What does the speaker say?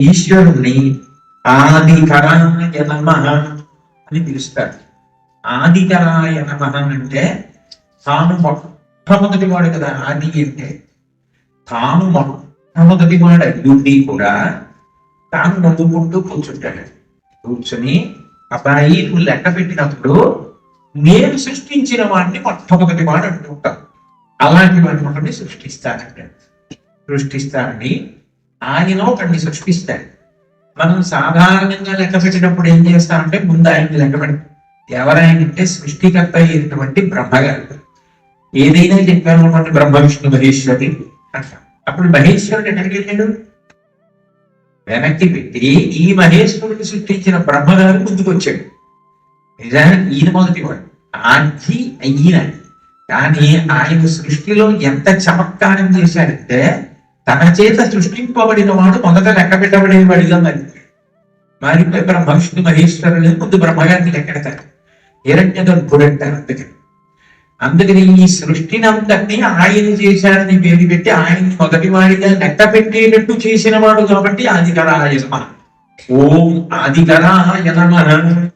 ఈశ్వరుణ్ణి ఆదికరాయ నమః అని పిలుస్తారు. ఆదికరాయ నమః అంటే తాను మొట్టమొదటి వాడు కదా. ఆది అంటే తాను మొట్టమొదటి వాడు అయ్యుండి కూడా తాను నవ్వుకుంటూ కూర్చుంటాడు. కూర్చొని అబ్బాయి నువ్వు లెక్క పెట్టినప్పుడు నేను సృష్టించిన వాడిని మొట్టమొదటి వాడు అంటుంటాను. అలాంటి వాడిని ఒకటి సృష్టిస్తానని ఆయన ఒకరిని సృష్టిస్తాడు. మనం సాధారణంగా లెక్క పెట్టినప్పుడు ఏం చేస్తామంటే ముందు ఆయన్ని లెక్క పెడతాం. ఎవరైనంటే సృష్టికర్త అయినటువంటి బ్రహ్మగారు. ఏదైనా చెప్పామన్నమాట బ్రహ్మ విష్ణు మహేశ్వరి అంటాం. అప్పుడు మహేశ్వరుడు ఎక్కడికి వెళ్ళాడు? వెనక్కి పెట్టి ఈ మహేశ్వరుడిని సృష్టించిన బ్రహ్మగారు ముందుకు వచ్చాడు. నిజానికి ఈయన మొదటి వాడు, ఆది ఈయన. కానీ ఆయన సృష్టిలో ఎంత చమత్కారం చేశాడంటే తన చేత సృష్టింపబడిన వాడు మొదట లెక్క పెట్టబడేవాడిగా మారిపోయి బ్రహ్మ విష్ణు మహేశ్వరుని ముందు బ్రహ్మగారిని లెక్కెడతారు. హిరణ్యగర్భుడు అంటారు. అందుకని ఈ సృష్టిని అంతటినీ ఆయన చేశారని పేరు పెట్టి ఆయన్ని మొదటి వాడిగా లెక్క పెట్టేటట్టు చేసిన వాడు కాబట్టి ఆదికరాయ నమః. ఓం ఆదికరాయ నమః.